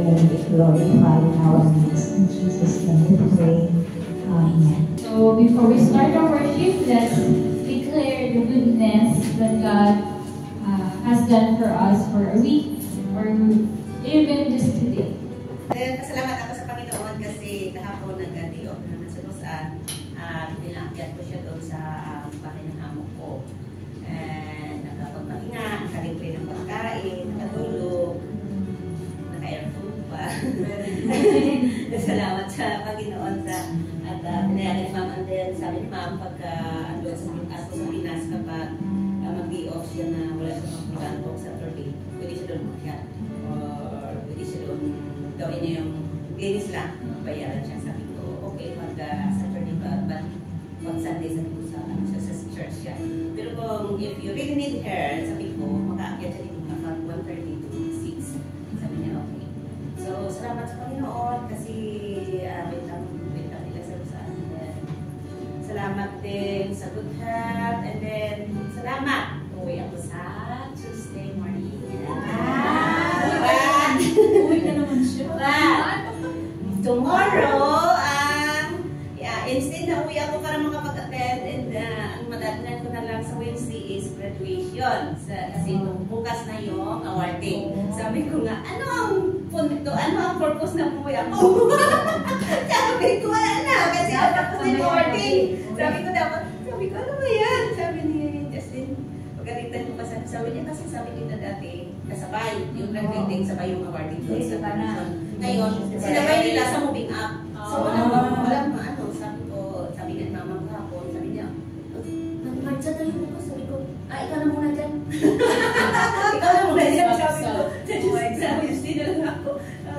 name be glorified in our midst. In Jesus' name we pray. Amen. So before we start our worship, let's declare the goodness that God has done for us for a week or even just today. Pasalamat ako sa Panginoon kasi kahapon nag-day off na nasa Lusan. Pinaakyat ko siya doon sa bahay ng amo ko. And nakapagpahinga, nakalibre ng pagkain, nakatulog, naka-aircon pa. Salamat sa Panginoon at pinayari ni Ma'am Andel. Sabi ni Ma'am, pagka andun sa Pinas kapag mag-day off siya na wala siya mag-program sa Saturday, pwede siya doon makyat. Or pwede siya doon gawin niya yung linis lang, bayaran siya. Sabi ko, okay, Saturday ba, but pag Sunday sabi ko sa church siya. Pero kung if you really need her, sabi ko, makaakyat siya dito kapag 1:30 to 6. Sabi niya, okay. So, salamat sa Panginoon kasi wait lang nila sa salamat din sa good health, and then salamat. Uwi ako sa Tuesday morning. Uwi ka naman siya. Tomorrow, instead na uwi ako para makapag-attend, and ang madadnan ko na lang sa Wednesday is graduation. Kasi bukas na yung awarding. Sabi ko nga, ano ang punto, ano ang purpose na umuwi ako? Sabi ko, wala na, kasi tapos na yung awarding. Sabi ko, ano ba yan? Sabi ni Justin, pagalitan ko pa sabi niya, kasi sabi kita dati, kasabay, yung graduating, sabay yung awarding doon sa Panason. Ngayon, sinabay nila sa moving up. So, walang maano, sabi niya, mama kahapon, sabi niya, nag-marcha tayo mo ko, sabi ko, ikaw na muna dyan. Ikaw na muna dyan, sabi ko. Sabi niya, sino lang ako.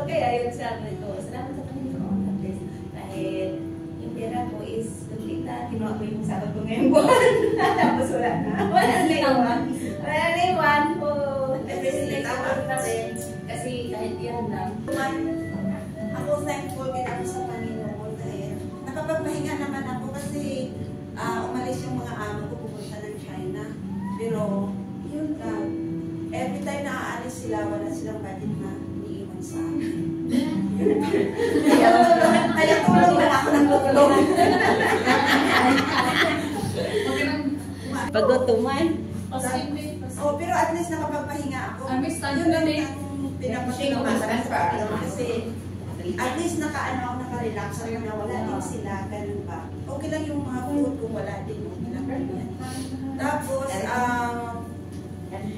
Okay, ayun sabi ko, salamat sa Panginoon, at least, kahit yung pera ko is kumplita, kinuha ko yung sagot ko ngayong buwan. Tapos wala na. Wala na iwan. Kasi kahit yan lang. Ako thankful din ako sa Panginoon dahil nakapagpahinga naman ako kasi umalis yung mga amo ko pupunta ng China. Pero yun lang. Every time na aalis sila, wala silang budget na iniiwan sa akin. Kaya tulong na ako ng tulong. Pagod-tuman. Oh, pero at least nakapagpahinga ako. Yun lang ang pinapasinumasan sa akin. Kasi at least naka-relax ako na wala din sila, ganun ba. Okay lang yung mga food kung wala din yung pinapalihan. Tapos,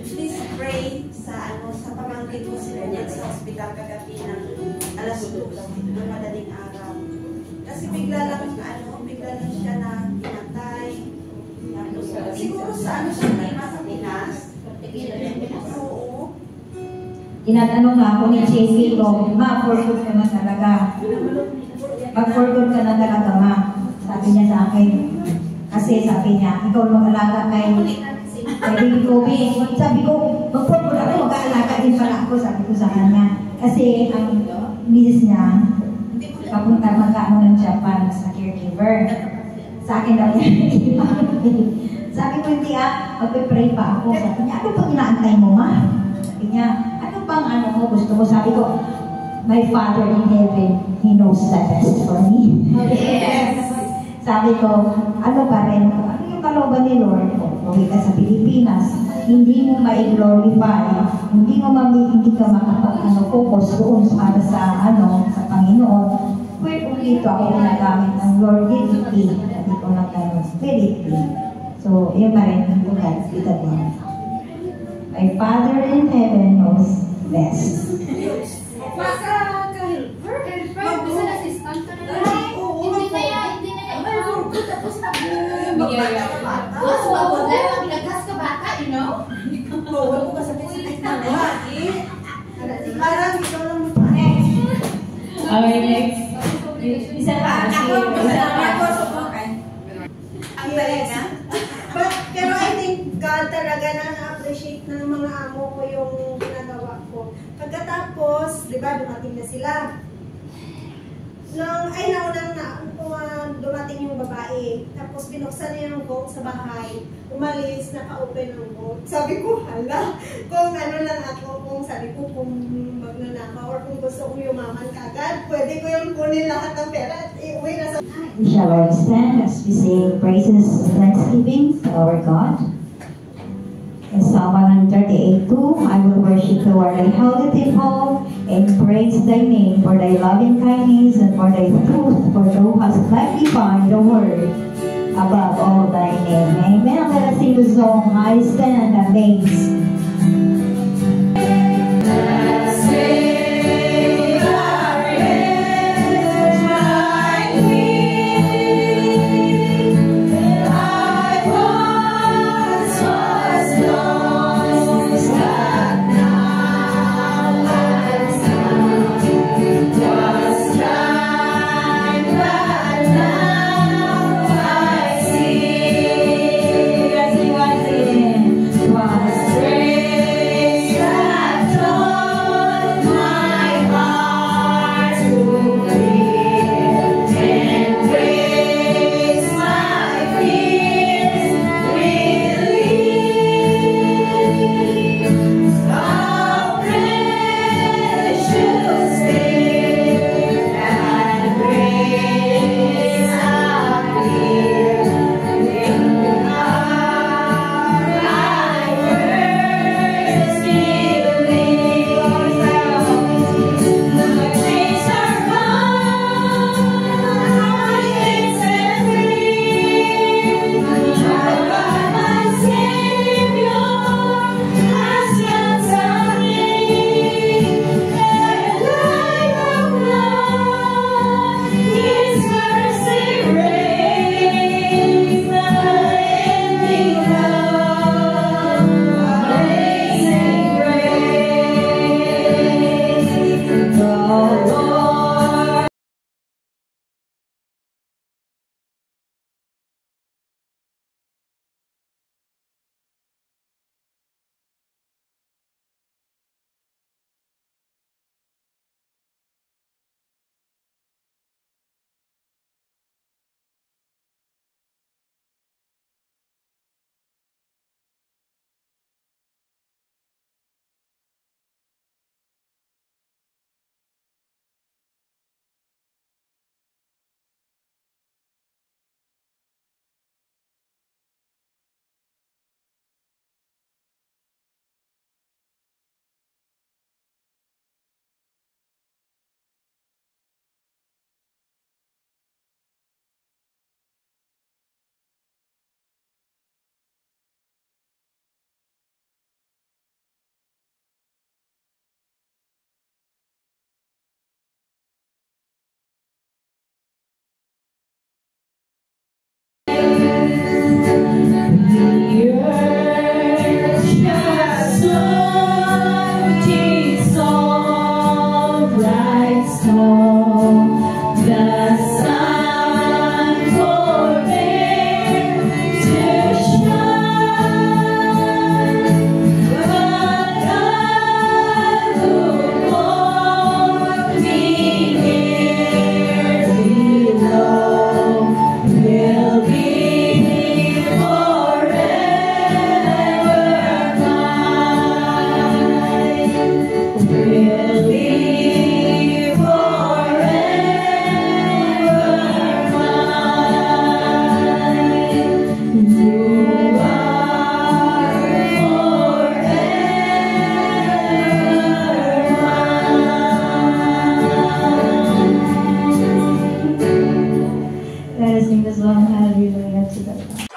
please pray sa pamangkin ko sila niyan sa hospital kagabi ng alas 2 ng madaling araw. Kasi bigla lang siya na pinatay. Siguro sa sa Pinas. Oo. Tinatanong nga ako ni JC ko, ma, for good ka na talaga. Mag-for good ka na talaga, ma. Sabi niya sa akin. Kasi sabi niya, ikaw mag-alaga kay baby Kobe. Sabi ko, mag-for good ako, mag-alaga din pala ako, sabi ko sa kanya. Kasi ang misis niya, papunta magkaano ng Japan sa caregiver. Sa akin daw niya. Sabi ko, hindi magpe-pray pa ako. Sabi niya, ano pang inaantay mo, ma? Sabi niya, ano pang mo gusto mo? Sabi ko, my Father in heaven, He knows the best for me. Yes. Sabi ko, ano pa rin? Ano yung kalooban ni Lord? Uwi ka sa Pilipinas, hindi mo ma-glorify, hindi ka makapag-focus doon para sa Panginoon. Pwede dito ako nagamit ng Lord Divinity, hindi ko nagkaroon Spirit. So, yun pa rin yung God, kita din. My Father in heaven knows best. Bisa na assistant ka na lang. Hindi na yan. Tapos na. Mas wawag lang ang pinagkas ka bata, you know? Huwag ko kasabit sa parang ikaw lang Okay, next. Isa pa. Ang galing na. Pero I think God talaga na-appreciate ng mga amo ko yung ginagawa ko. Pagkatapos, di ba, dumating na sila. naunang dumating yung babae. Tapos binuksan niya yung boat sa bahay. Umalis, naka-open ang boat. Sabi ko, hala, kung ano lang ako, kung magnanakaw or kung gusto kong yumaman kagad, pwede ko yung kunin lahat ng pera at iuwi na sa... We shall all stand as we sing praises and thanksgiving to our God. In Psalm 138:2, I will worship the Lord and hold it in awe and praise thy name for thy loving kindness and for thy truth, for thou hast magnified the word above all thy name. Amen. Let us sing the song, I stand amazed. Let us sing the song, Hallelujah to the Lord.